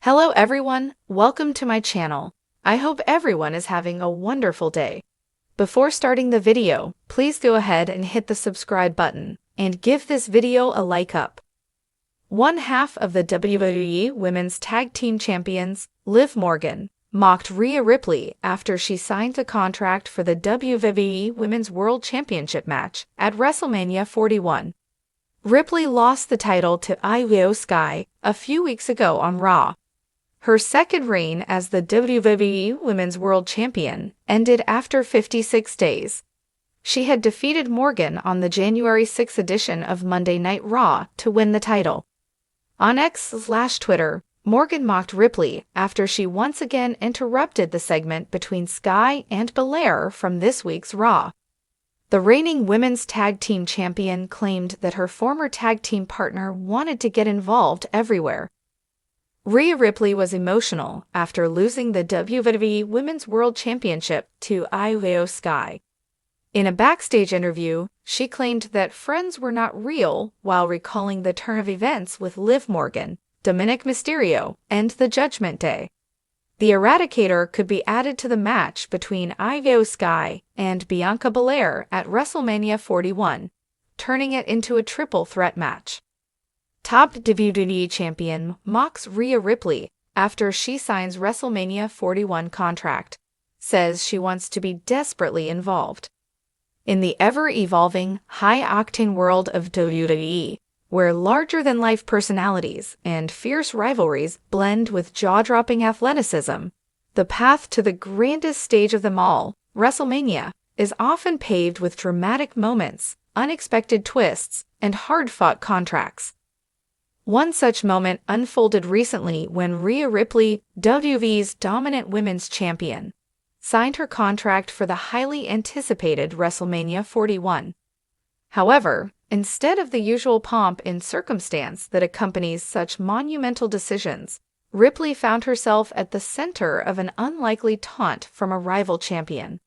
Hello everyone, welcome to my channel. I hope everyone is having a wonderful day. Before starting the video, please go ahead and hit the subscribe button and give this video a like up. One half of the WWE Women's Tag Team Champions, Liv Morgan, mocked Rhea Ripley after she signed a contract for the WWE Women's World Championship match at WrestleMania 41. Ripley lost the title to Io Sky a few weeks ago on Raw. Her second reign as the WWE Women's World Champion ended after 56 days. She had defeated Morgan on the January 6 edition of Monday Night Raw to win the title. On X/Twitter, Morgan mocked Ripley after she once again interrupted the segment between Sky and Belair from this week's Raw. The reigning Women's Tag Team Champion claimed that her former tag team partner wanted to get involved everywhere. Rhea Ripley was emotional after losing the WWE Women's World Championship to Io Sky. In a backstage interview, she claimed that friends were not real while recalling the turn of events with Liv Morgan, Dominic Mysterio, and the Judgment Day. The Eradicator could be added to the match between Io Sky and Bianca Belair at WrestleMania 41, turning it into a triple threat match. Top WWE champion mocks Rhea Ripley after she signs WrestleMania 41 contract, says she wants to be desperately involved. In the ever-evolving, high-octane world of WWE, where larger-than-life personalities and fierce rivalries blend with jaw-dropping athleticism, the path to the grandest stage of them all, WrestleMania, is often paved with dramatic moments, unexpected twists, and hard-fought contracts. One such moment unfolded recently when Rhea Ripley, WWE's dominant women's champion, signed her contract for the highly anticipated WrestleMania 41. However, instead of the usual pomp and circumstance that accompanies such monumental decisions, Ripley found herself at the center of an unlikely taunt from a rival champion.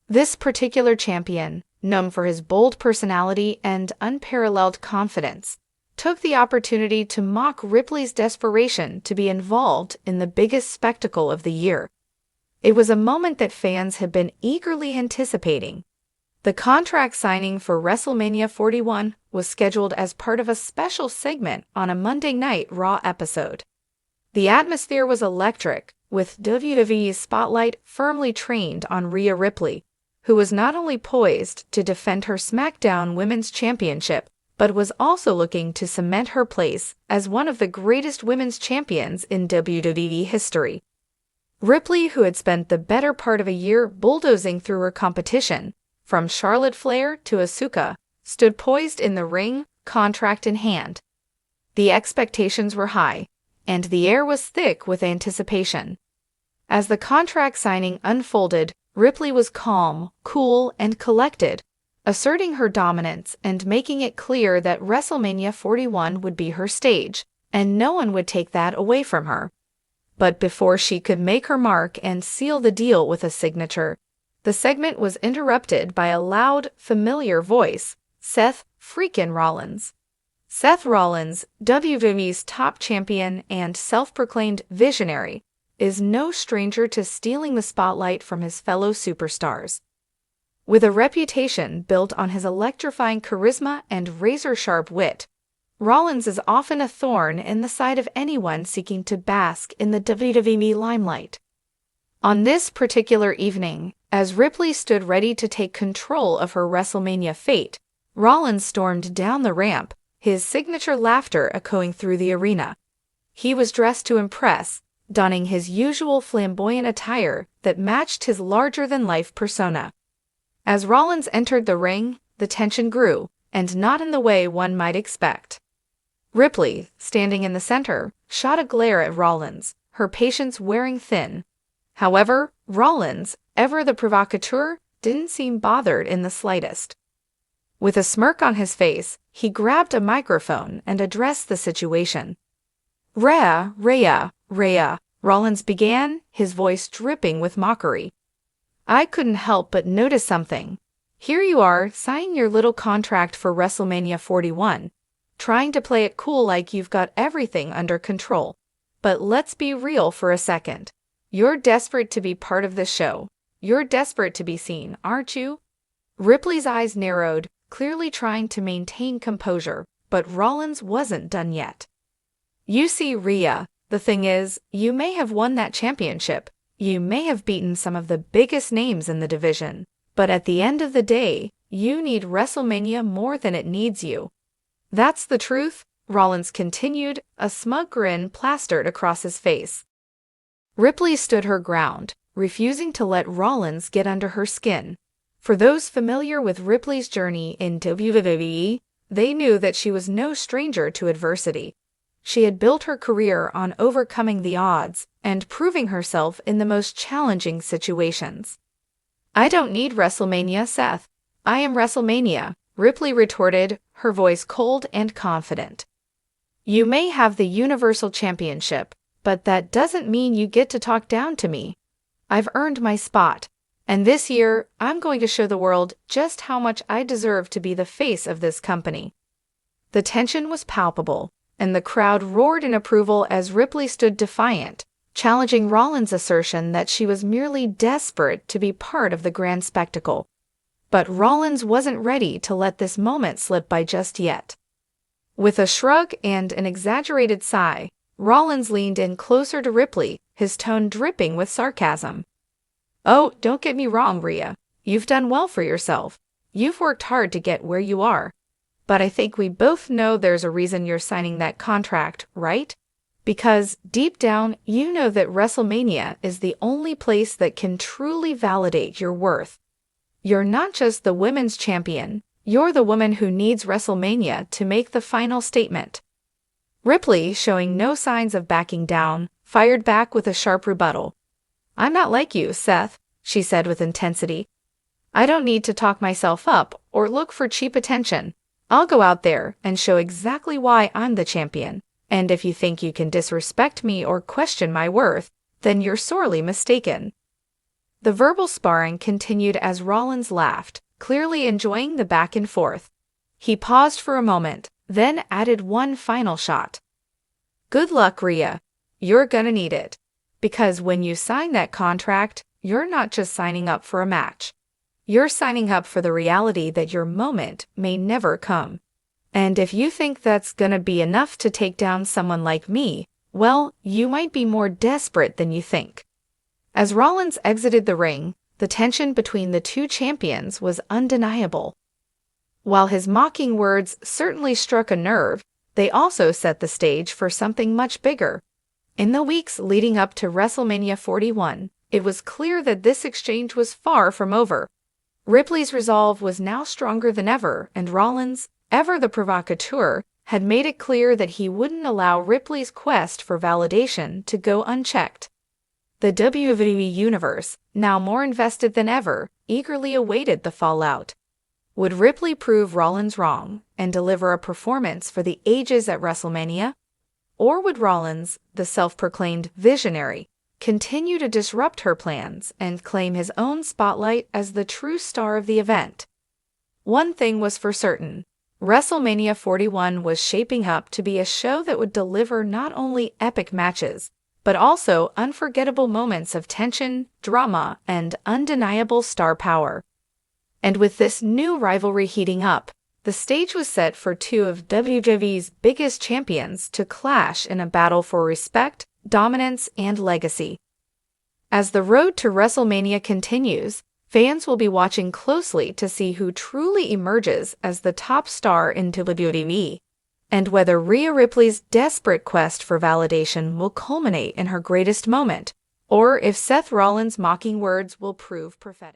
This particular champion, known for his bold personality and unparalleled confidence, took the opportunity to mock Ripley's desperation to be involved in the biggest spectacle of the year. It was a moment that fans had been eagerly anticipating. The contract signing for WrestleMania 41 was scheduled as part of a special segment on a Monday Night Raw episode. The atmosphere was electric, with WWE's spotlight firmly trained on Rhea Ripley, who was not only poised to defend her SmackDown Women's Championship, but was also looking to cement her place as one of the greatest women's champions in WWE history. Ripley, who had spent the better part of a year bulldozing through her competition, from Charlotte Flair to Asuka, stood poised in the ring, contract in hand. The expectations were high, and the air was thick with anticipation. As the contract signing unfolded, Ripley was calm, cool, and collected, asserting her dominance and making it clear that WrestleMania 41 would be her stage, and no one would take that away from her. But before she could make her mark and seal the deal with a signature, the segment was interrupted by a loud, familiar voice, Seth freakin' Rollins. Seth Rollins, WWE's top champion and self-proclaimed visionary, is no stranger to stealing the spotlight from his fellow superstars. With a reputation built on his electrifying charisma and razor-sharp wit, Rollins is often a thorn in the side of anyone seeking to bask in the WWE limelight. On this particular evening, as Ripley stood ready to take control of her WrestleMania fate, Rollins stormed down the ramp, his signature laughter echoing through the arena. He was dressed to impress, donning his usual flamboyant attire that matched his larger-than-life persona. As Rollins entered the ring, the tension grew, and not in the way one might expect. Ripley, standing in the center, shot a glare at Rollins, her patience wearing thin. However, Rollins, ever the provocateur, didn't seem bothered in the slightest. With a smirk on his face, he grabbed a microphone and addressed the situation. Rhea, Rollins began, his voice dripping with mockery. I couldn't help but notice something. Here you are, signing your little contract for WrestleMania 41, trying to play it cool like you've got everything under control. But let's be real for a second. You're desperate to be part of this show. You're desperate to be seen, aren't you? Ripley's eyes narrowed, clearly trying to maintain composure, but Rollins wasn't done yet. You see, Rhea, the thing is, you may have won that championship. You may have beaten some of the biggest names in the division. But at the end of the day, you need WrestleMania more than it needs you. That's the truth, Rollins continued, a smug grin plastered across his face. Ripley stood her ground, refusing to let Rollins get under her skin. For those familiar with Ripley's journey in WWE, they knew that she was no stranger to adversity. She had built her career on overcoming the odds and proving herself in the most challenging situations. I don't need WrestleMania, Seth. I am WrestleMania, Ripley retorted, her voice cold and confident. You may have the Universal Championship, but that doesn't mean you get to talk down to me. I've earned my spot, and this year I'm going to show the world just how much I deserve to be the face of this company. The tension was palpable, and the crowd roared in approval as Ripley stood defiant, challenging Rollins' assertion that she was merely desperate to be part of the grand spectacle. But Rollins wasn't ready to let this moment slip by just yet. With a shrug and an exaggerated sigh, Rollins leaned in closer to Ripley, his tone dripping with sarcasm. Oh, don't get me wrong, Rhea. You've done well for yourself. You've worked hard to get where you are. But I think we both know there's a reason you're signing that contract, right? Because deep down, you know that WrestleMania is the only place that can truly validate your worth. You're not just the women's champion, you're the woman who needs WrestleMania to make the final statement. Ripley, showing no signs of backing down, fired back with a sharp rebuttal. I'm not like you, Seth, she said with intensity. I don't need to talk myself up or look for cheap attention. I'll go out there and show exactly why I'm the champion. And if you think you can disrespect me or question my worth, then you're sorely mistaken. The verbal sparring continued as Rollins laughed, clearly enjoying the back and forth. He paused for a moment, then added one final shot. Good luck, Rhea. You're gonna need it. Because when you sign that contract, you're not just signing up for a match. You're signing up for the reality that your moment may never come. And if you think that's gonna be enough to take down someone like me, well, you might be more desperate than you think. As Rollins exited the ring, the tension between the two champions was undeniable. While his mocking words certainly struck a nerve, they also set the stage for something much bigger. In the weeks leading up to WrestleMania 41, it was clear that this exchange was far from over. Ripley's resolve was now stronger than ever, and Rollins, ever the provocateur, had made it clear that he wouldn't allow Ripley's quest for validation to go unchecked. The WWE Universe, now more invested than ever, eagerly awaited the fallout. Would Ripley prove Rollins wrong and deliver a performance for the ages at WrestleMania? Or would Rollins, the self-proclaimed visionary, continue to disrupt her plans and claim his own spotlight as the true star of the event? One thing was for certain. WrestleMania 41 was shaping up to be a show that would deliver not only epic matches, but also unforgettable moments of tension, drama, and undeniable star power. And with this new rivalry heating up, the stage was set for two of WWE's biggest champions to clash in a battle for respect, dominance, and legacy. As the road to WrestleMania continues, fans will be watching closely to see who truly emerges as the top star in WWE, and whether Rhea Ripley's desperate quest for validation will culminate in her greatest moment, or if Seth Rollins' mocking words will prove prophetic.